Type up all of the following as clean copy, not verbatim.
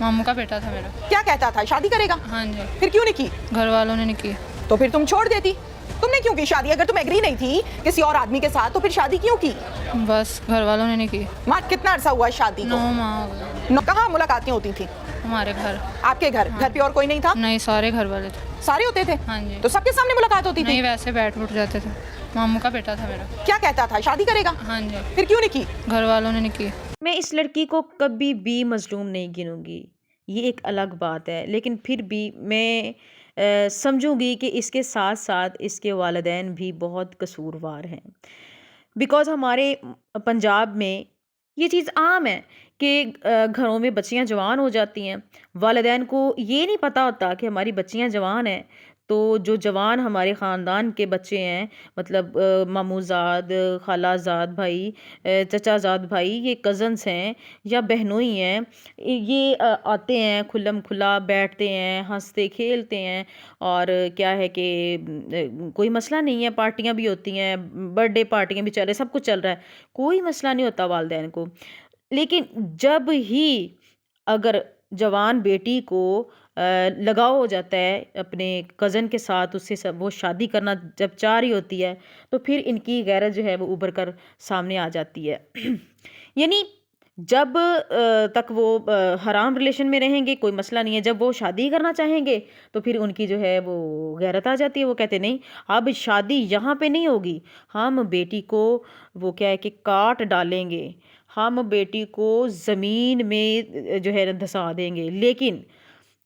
मामू का बेटा था मेरा। क्या कहता था, शादी करेगा? हाँ जी। फिर क्यों नहीं की? घर वालों ने नहीं की। तो फिर तुम छोड़ देती। तुमने क्यों की शादी? अगर तुम एग्री नहीं थी किसी और आदमी के साथ तो फिर शादी क्यों की? बस घर वालों ने नहीं की। माँ कितना अरसा हुआ शादी 9 को? माह हो गए। कहाँ मुलाकातें होती थी? हमारे घर। आपके घर? घर पे और कोई नहीं था? नहीं, सारे घर वाले थे। सारे होते थे? हाँ जी। तो सबके सामने मुलाकात होती थी? नहीं, वैसे बैठ उठ जाते थे। मामू का बेटा था मेरा। क्या कहता था, शादी करेगा? हाँ जी। फिर क्यों नहीं की? घर वालों ने नहीं की। मैं इस लड़की को कभी भी मज़लूम नहीं गिनूंगी, ये एक अलग बात है, लेकिन फिर भी मैं समझूंगी कि इसके साथ साथ इसके वालिदैन भी बहुत कसूरवार हैं। बिकॉज़ हमारे पंजाब में ये चीज़ आम है कि घरों में बच्चियां जवान हो जाती हैं, वालिदैन को ये नहीं पता होता कि हमारी बच्चियां जवान हैं। तो जो जवान हमारे ख़ानदान के बच्चे हैं, मतलब मामूज़ाद, खालाज़ाद भाई, चचाज़ाद भाई, ये कज़न्स हैं या बहनोई हैं, ये आते हैं, खुल्लम खुला बैठते हैं, हंसते खेलते हैं। और क्या है कि कोई मसला नहीं है, पार्टियां भी होती हैं, बर्थडे पार्टियां भी चल रही, सब कुछ चल रहा है, कोई मसला नहीं होता वालिदैन को। लेकिन जब ही अगर जवान बेटी को लगाव हो जाता है अपने कज़न के साथ, उससे सब वो शादी करना जब चाह रही होती है, तो फिर इनकी गैरत जो है वो उभर कर सामने आ जाती है। यानी जब तक वो हराम रिलेशन में रहेंगे कोई मसला नहीं है, जब वो शादी करना चाहेंगे तो फिर उनकी जो है वो गैरत आ जाती है। वो कहते नहीं, अब शादी यहाँ पे नहीं होगी, हम बेटी को वो क्या है कि काट डालेंगे, हम बेटी को ज़मीन में जो है धंसा देंगे, लेकिन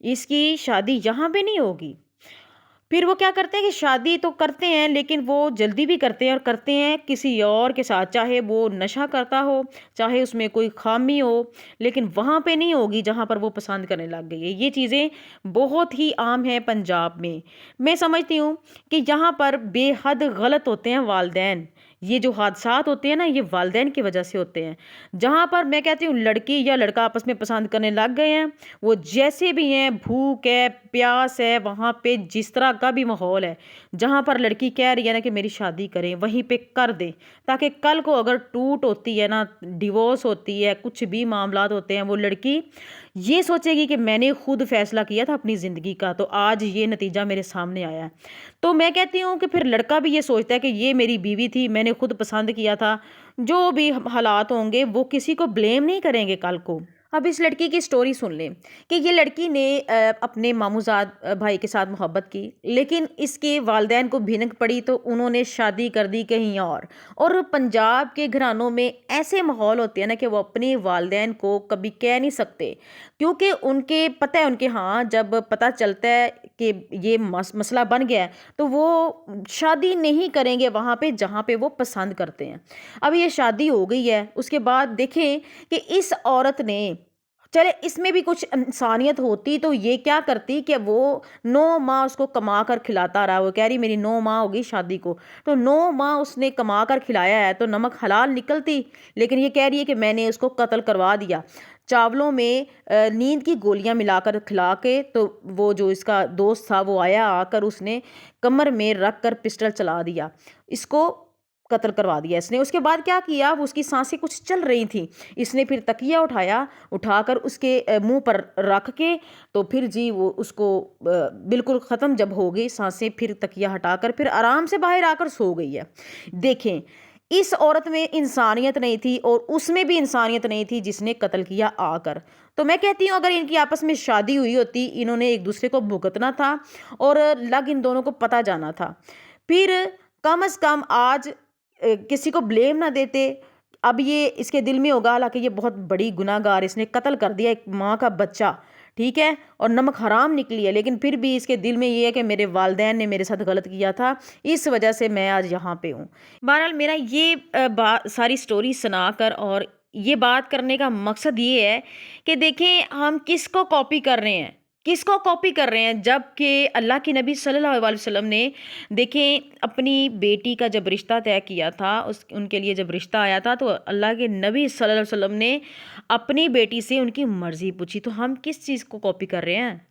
इसकी शादी यहाँ पे नहीं होगी। फिर वो क्या करते हैं कि शादी तो करते हैं, लेकिन वो जल्दी भी करते हैं और करते हैं किसी और के साथ, चाहे वो नशा करता हो, चाहे उसमें कोई खामी हो, लेकिन वहाँ पे नहीं होगी जहाँ पर वो पसंद करने लग गई है। ये चीज़ें बहुत ही आम हैं पंजाब में। मैं समझती हूँ कि यहाँ पर बेहद गलत होते हैं वालिदैन। ये जो हादसात होते हैं ना, ये वालिदैन की वजह से होते हैं। जहाँ पर मैं कहती हूँ लड़की या लड़का आपस में पसंद करने लग गए हैं, वो जैसे भी हैं, भूख है, प्यास है, वहाँ पे जिस तरह का भी माहौल है, जहाँ पर लड़की कह रही है ना कि मेरी शादी करें, वहीं पे कर दें, ताकि कल को अगर टूट होती है ना, डिवोर्स होती है, कुछ भी मामलात होते हैं, वो लड़की ये सोचेगी कि मैंने खुद फैसला किया था अपनी ज़िंदगी का, तो आज ये नतीजा मेरे सामने आया है। तो मैं कहती हूँ कि फिर लड़का भी ये सोचता है कि ये मेरी बीवी थी, मैंने खुद पसंद किया था, जो भी हालात होंगे वो किसी को ब्लेम नहीं करेंगे कल को। अब इस लड़की की स्टोरी सुन लें कि ये लड़की ने अपने मामूज़ाद भाई के साथ मोहब्बत की, लेकिन इसके वालिदैन को भिनक पड़ी तो उन्होंने शादी कर दी कहीं और पंजाब के घरानों में ऐसे माहौल होते हैं ना कि वो अपने वालिदैन को कभी कह नहीं सकते, क्योंकि उनके पता है, उनके हाँ जब पता चलता है कि ये मसला बन गया है तो वो शादी नहीं करेंगे वहाँ पे जहाँ पे वो पसंद करते हैं। अब ये शादी हो गई है, उसके बाद देखें कि इस औरत ने, चले इसमें भी कुछ इंसानियत होती तो ये क्या करती कि वो 9 माह उसको कमा कर खिलाता रहा। वो कह रही मेरी 9 माह होगी शादी को, तो 9 माह उसने कमा कर खिलाया है तो नमक हलाल निकलती, लेकिन ये कह रही है कि मैंने उसको कत्ल करवा दिया, चावलों में नींद की गोलियां मिलाकर खिला के। तो वो जो इसका दोस्त था वो आया, आकर उसने कमर में रख कर पिस्टल चला दिया, इसको कत्ल करवा दिया इसने। उसके बाद क्या किया, वो उसकी सांसें कुछ चल रही थी, इसने फिर तकिया उठाया, उठाकर उसके मुंह पर रख के, तो फिर जी वो उसको बिल्कुल ख़त्म जब हो गई सांसें, फिर तकिया हटाकर फिर आराम से बाहर आकर सो गई है। देखें, इस औरत में इंसानियत नहीं थी और उसमें भी इंसानियत नहीं थी जिसने कत्ल किया आकर। तो मैं कहती हूँ अगर इनकी आपस में शादी हुई होती, इन्होंने एक दूसरे को भुगतना था और लग इन दोनों को पता जाना था, फिर कम से कम आज किसी को ब्लेम ना देते। अब ये इसके दिल में होगा, हालांकि ये बहुत बड़ी गुनाहगार, इसने कत्ल कर दिया एक माँ का बच्चा, ठीक है, और नमक हराम निकली है, लेकिन फिर भी इसके दिल में ये है कि मेरे वालिदैन ने मेरे साथ गलत किया था, इस वजह से मैं आज यहाँ पे हूँ। बहरहाल मेरा ये सारी स्टोरी सुनाकर और ये बात करने का मकसद ये है कि देखें हम किसको कॉपी कर रहे हैं, किसको कॉपी कर रहे हैं, जबकि अल्लाह के नबी सल्लल्लाहु अलैहि वसल्लम ने देखें अपनी बेटी का जब रिश्ता तय किया था, उनके लिए जब रिश्ता आया था तो अल्लाह के नबी सल्लल्लाहु अलैहि वसल्लम ने अपनी बेटी से उनकी मर्ज़ी पूछी। तो हम किस चीज़ को कॉपी कर रहे हैं?